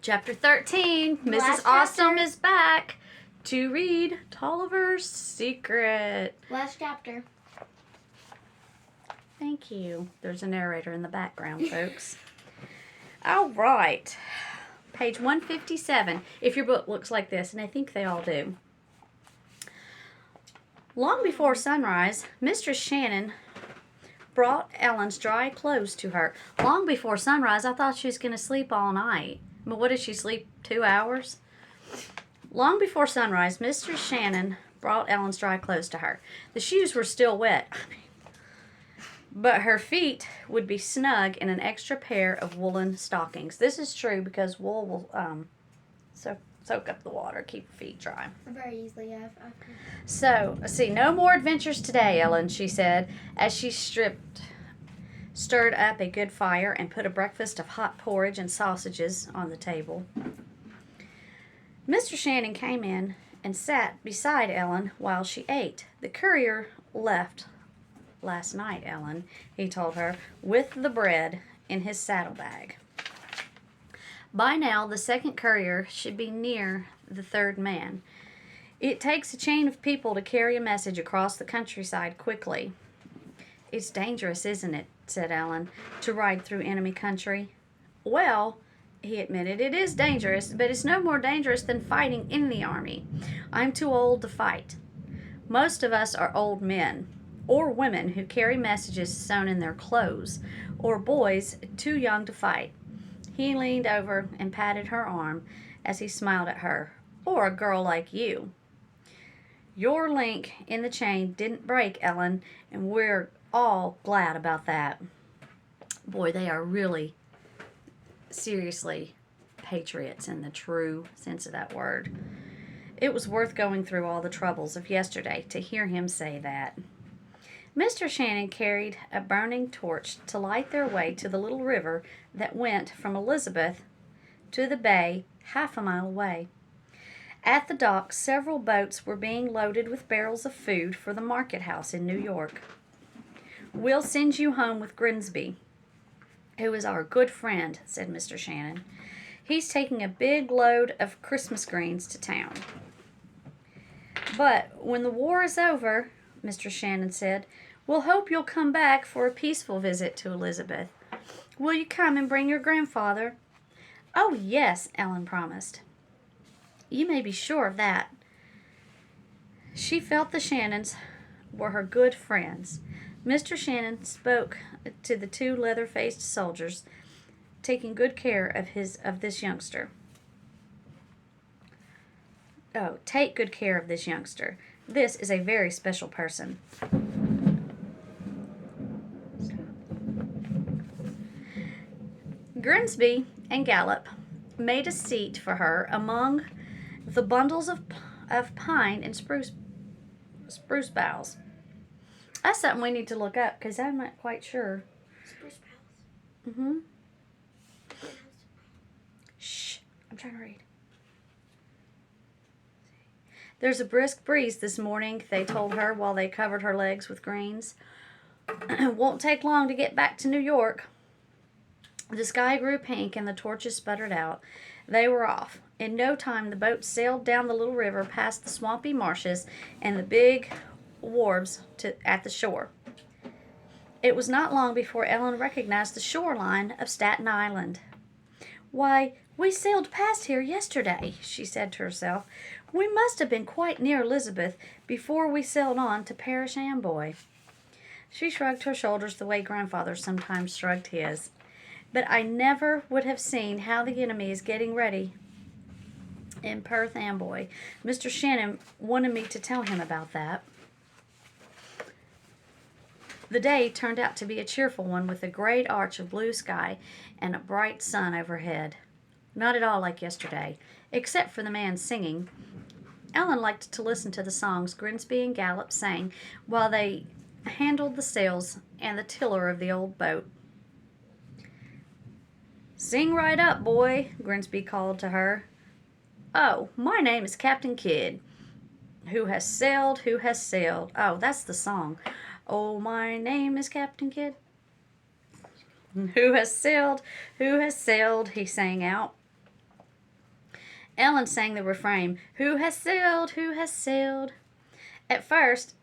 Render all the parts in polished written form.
Chapter 13, Mrs. Last Awesome chapter. is back to read Toliver's Secret. Last chapter. Thank you. There's a narrator in the background, folks. All right. Page 157, if your book looks like this, and I think they all do. Long before sunrise, Mistress Shannon brought Ellen's dry clothes to her. Long before sunrise, I thought she was going to sleep all night. But what did she sleep, 2 hours? Long before sunrise, Mistress Shannon brought Ellen's dry clothes to her. The shoes were still wet, but her feet would be snug in an extra pair of woolen stockings. This is true because wool will soak up the water, keep your feet dry. Very easily. So, let's see. No more adventures today, Ellen, she said, as she stirred up a good fire and put a breakfast of hot porridge and sausages on the table. Mr. Shannon came in and sat beside Ellen while she ate. The courier left last night, Ellen, he told her, with the bread in his saddlebag. By now, the second courier should be near the third man. It takes a chain of people to carry a message across the countryside quickly. It's dangerous, isn't it, said Ellen, to ride through enemy country. Well, he admitted, it is dangerous, but it's no more dangerous than fighting in the army. I'm too old to fight. Most of us are old men, or women who carry messages sewn in their clothes, or boys too young to fight. He leaned over and patted her arm as he smiled at her. Or a girl like you. Your link in the chain didn't break, Ellen, and we're all glad about that. Boy, they are really, seriously patriots in the true sense of that word. It was worth going through all the troubles of yesterday to hear him say that. Mr. Shannon carried a burning torch to light their way to the little river that went from Elizabeth to the bay half a mile away. At the dock, several boats were being loaded with barrels of food for the market house in New York. We'll send you home with Grimsby, who is our good friend, said Mr. Shannon. He's taking a big load of Christmas greens to town. But when the war is over, Mr. Shannon said, we'll hope you'll come back for a peaceful visit to Elizabeth. Will you come and bring your grandfather? Oh, yes, Ellen promised. You may be sure of that. She felt the Shannons were her good friends. Mr. Shannon spoke to the two leather-faced soldiers, taking good care of this youngster. Oh, take good care of this youngster. This is a very special person. Grimsby and Gallup made a seat for her among the bundles of pine and spruce boughs. That's something we need to look up because I'm not quite sure. Spruce boughs. Shh, I'm trying to read. There's a brisk breeze this morning, they told her while they covered her legs with greens. Won't take long to get back to New York. The sky grew pink and the torches sputtered out. They were off. In no time, the boat sailed down the little river past the swampy marshes and the big wharves at the shore. It was not long before Ellen recognized the shoreline of Staten Island. Why, we sailed past here yesterday, she said to herself. We must have been quite near Elizabeth before we sailed on to Parish Amboy. She shrugged her shoulders the way Grandfather sometimes shrugged his. But I never would have seen how the enemy is getting ready in Perth Amboy. Mr. Shannon wanted me to tell him about that. The day turned out to be a cheerful one with a great arch of blue sky and a bright sun overhead. Not at all like yesterday, except for the man singing. Ellen liked to listen to the songs Grimsby and Gallup sang while they handled the sails and the tiller of the old boat. Sing right up, boy, Grimsby called to her. Oh, my name is Captain Kidd. Who has sailed, who has sailed. Oh, that's the song. Oh, my name is Captain Kidd. Who has sailed, he sang out. Ellen sang the refrain, "Who has sailed? Who has sailed?" At first,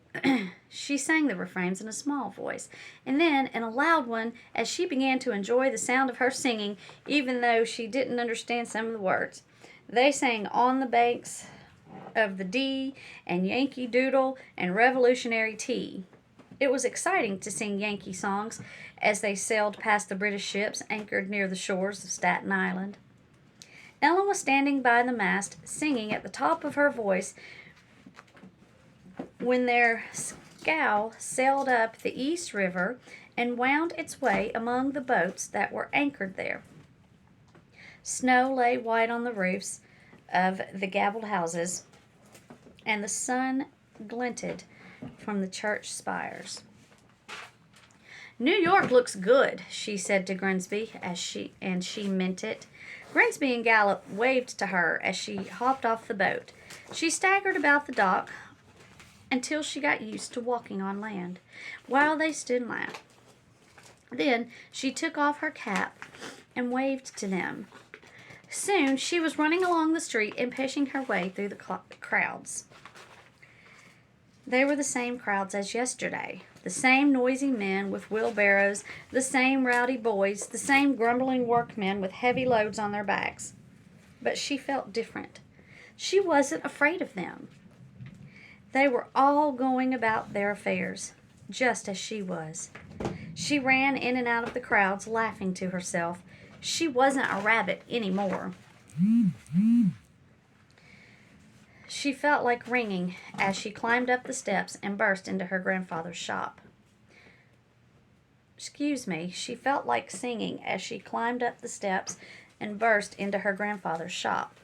she sang the refrains in a small voice, and then in a loud one as she began to enjoy the sound of her singing, even though she didn't understand some of the words. They sang "On the Banks of the Dee" and "Yankee Doodle" and "Revolutionary Tea." It was exciting to sing Yankee songs as they sailed past the British ships anchored near the shores of Staten Island. Ellen was standing by the mast, singing at the top of her voice when their scow sailed up the East River and wound its way among the boats that were anchored there. Snow lay white on the roofs of the gabled houses, and the sun glinted from the church spires. "New York looks good," she said to Grimsby, and she meant it. Grimsby and Gallup waved to her as she hopped off the boat. She staggered about the dock until she got used to walking on land, while they stood and laughed. Then she took off her cap and waved to them. Soon she was running along the street and pushing her way through the crowds. They were the same crowds as yesterday, the same noisy men with wheelbarrows, the same rowdy boys, the same grumbling workmen with heavy loads on their backs. But she felt different. She wasn't afraid of them. They were all going about their affairs, just as she was. She ran in and out of the crowds, laughing to herself. She wasn't a rabbit anymore. She felt like ringing as she climbed up the steps and burst into her grandfather's shop. She felt like singing as she climbed up the steps and burst into her grandfather's shop.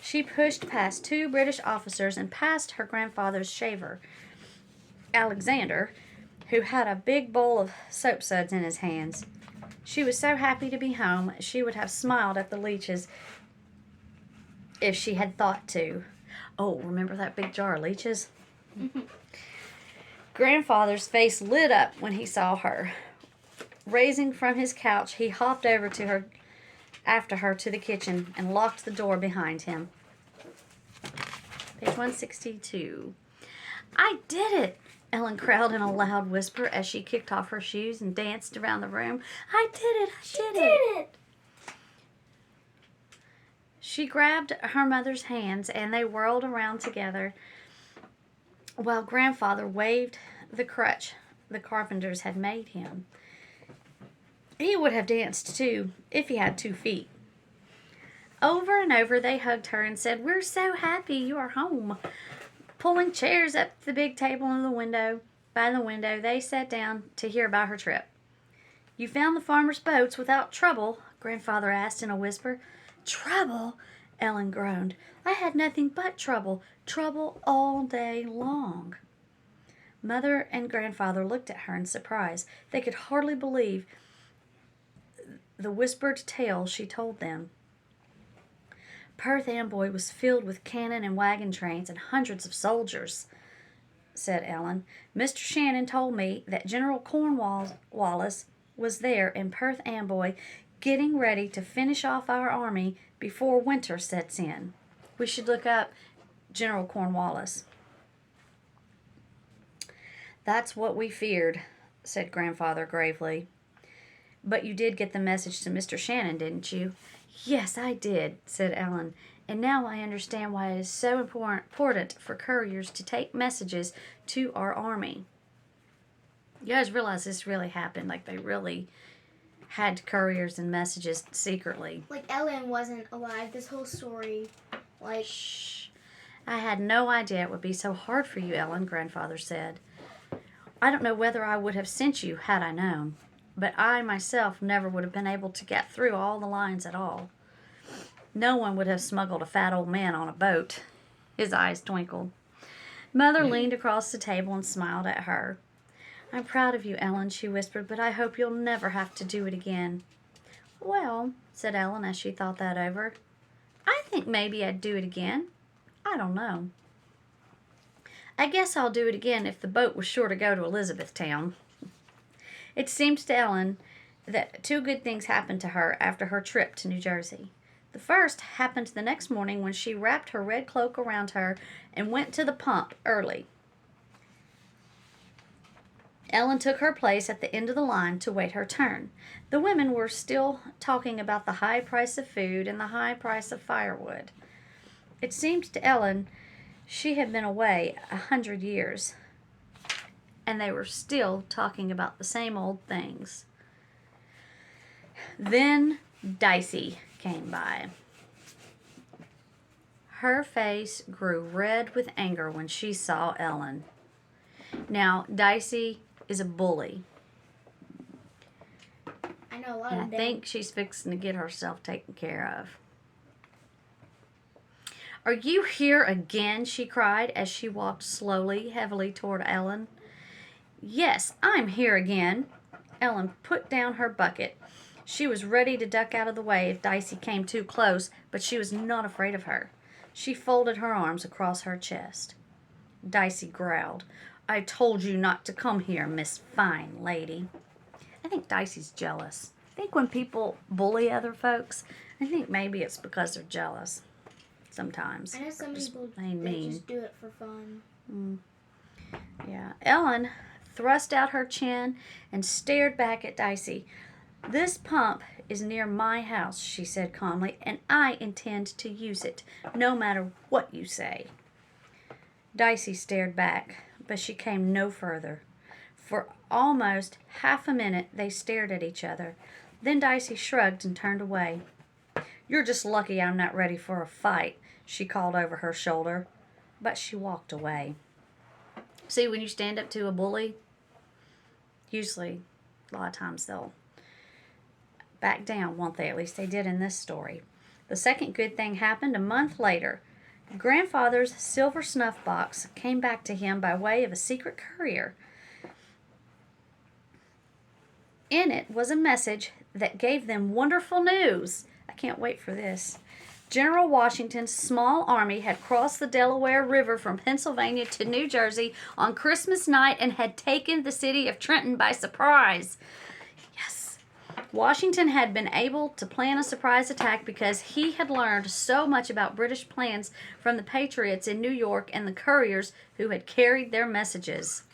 She pushed past 2 British officers and past her grandfather's shaver, Alexander, who had a big bowl of soap suds in his hands. She was so happy to be home, she would have smiled at the leeches if she had thought to. Oh, remember that big jar of leeches? Grandfather's face lit up when he saw her. Raising from his couch, he hopped over to her after her to the kitchen and locked the door behind him. Page 162. "I did it!" Ellen cried in a loud whisper as she kicked off her shoes and danced around the room. "I did it! I did it!" She grabbed her mother's hands and they whirled around together while Grandfather waved the crutch the carpenters had made him. He would have danced too if he had 2 feet. Over and over they hugged her and said, "We're so happy you are home." Pulling chairs up the big table by the window, they sat down to hear about her trip. "You found the farmers' boats without trouble?" Grandfather asked in a whisper. "Trouble?" Ellen groaned. "I had nothing but trouble. Trouble all day long." Mother and Grandfather looked at her in surprise. They could hardly believe the whispered tale she told them. "Perth Amboy was filled with cannon and wagon trains and hundreds of soldiers," said Ellen. "Mr. Shannon told me that General Cornwallis was there in Perth Amboy getting ready to finish off our army before winter sets in." We should look up General Cornwallis. "That's what we feared," said Grandfather gravely. "But you did get the message to Mr. Shannon, didn't you?" "Yes, I did," said Ellen. "And now I understand why it is so important for couriers to take messages to our army." You guys realize this really happened? Like, they really had couriers and messages secretly. Like, Ellen wasn't alive this whole story. Like, Shh. "I had no idea it would be so hard for you, Ellen," Grandfather said. "I don't know whether I would have sent you had I known. But I myself never would have been able to get through all the lines at all. No one would have smuggled a fat old man on a boat." His eyes twinkled. Mother leaned across the table and smiled at her. "I'm proud of you, Ellen," she whispered, "but I hope you'll never have to do it again." "Well," said Ellen as she thought that over, "I think maybe I'd do it again. I don't know. I guess I'll do it again if the boat was sure to go to Elizabethtown." It seemed to Ellen that 2 good things happened to her after her trip to New Jersey. The first happened the next morning when she wrapped her red cloak around her and went to the pump early. Ellen took her place at the end of the line to wait her turn. The women were still talking about the high price of food and the high price of firewood. It seemed to Ellen she had been away 100 years, and they were still talking about the same old things. Then Dicey came by. Her face grew red with anger when she saw Ellen. Now, Dicey is a bully. I know a lot And of I them. think she's fixing to get herself taken care of. "Are you here again?" she cried as she walked slowly, heavily toward Ellen. "Yes, I'm here again." Ellen put down her bucket. She was ready to duck out of the way if Dicey came too close, but she was not afraid of her. She folded her arms across her chest. Dicey growled, "I told you not to come here, Miss Fine Lady." I think Dicey's jealous. I think when people bully other folks, I think maybe it's because they're jealous. Sometimes. I know some Just people plain they mean. just do it for fun. Yeah. Ellen thrust out her chin and stared back at Dicey. "This pump is near my house," she said calmly, "and I intend to use it, no matter what you say." Dicey stared back, but she came no further. For almost half a minute they stared at each other. Then Dicey shrugged and turned away. "You're just lucky I'm not ready for a fight," she called over her shoulder. But she walked away. See, when you stand up to a bully, usually, a lot of times they'll back down, won't they? At least they did in this story. The second good thing happened a month later. Grandfather's silver snuff box came back to him by way of a secret courier. In it was a message that gave them wonderful news. I can't wait for this. General Washington's small army had crossed the Delaware River from Pennsylvania to New Jersey on Christmas night and had taken the city of Trenton by surprise. Yes. Washington had been able to plan a surprise attack because he had learned so much about British plans from the patriots in New York and the couriers who had carried their messages.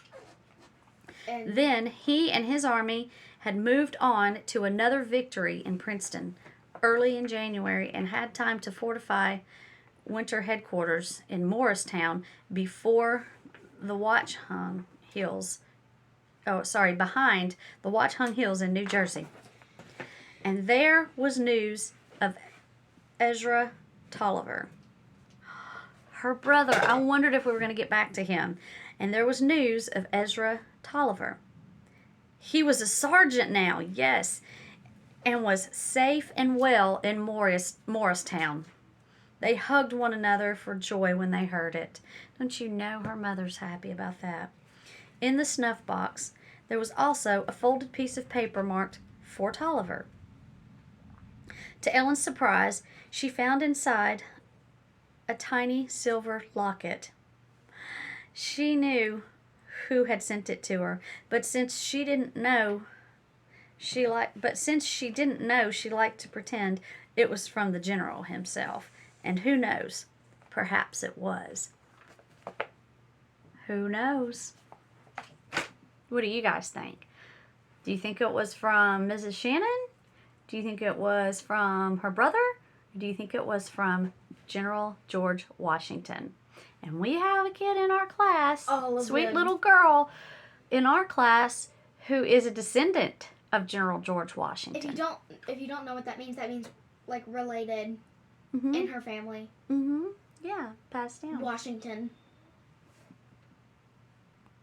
And Then he and his army had moved on to another victory in Princeton early in January and had time to fortify winter headquarters in Morristown before the Watchung Hills. Behind the Watchung Hills in New Jersey. And there was news of Ezra Toliver. Her brother. I wondered if we were going to get back to him. And there was news of Ezra Toliver. He was a sergeant now, yes, and was safe and well in Morristown. They hugged one another for joy when they heard it. Don't you know her mother's happy about that? In the snuff box, there was also a folded piece of paper marked "For Toliver." To Ellen's surprise, she found inside a tiny silver locket. She knew who had sent it to her, but since she didn't know, she liked to pretend it was from the general himself. And who knows? Perhaps it was. Who knows? What do you guys think? Do you think it was from Mrs. Shannon? Do you think it was from her brother? Or do you think it was from General George Washington? And we have a kid in our class, sweet them. little girl in our class, who is a descendant of General George Washington. If you don't know what that means like related Mm-hmm. in her family. Mm-hmm. Yeah, passed down. Washington.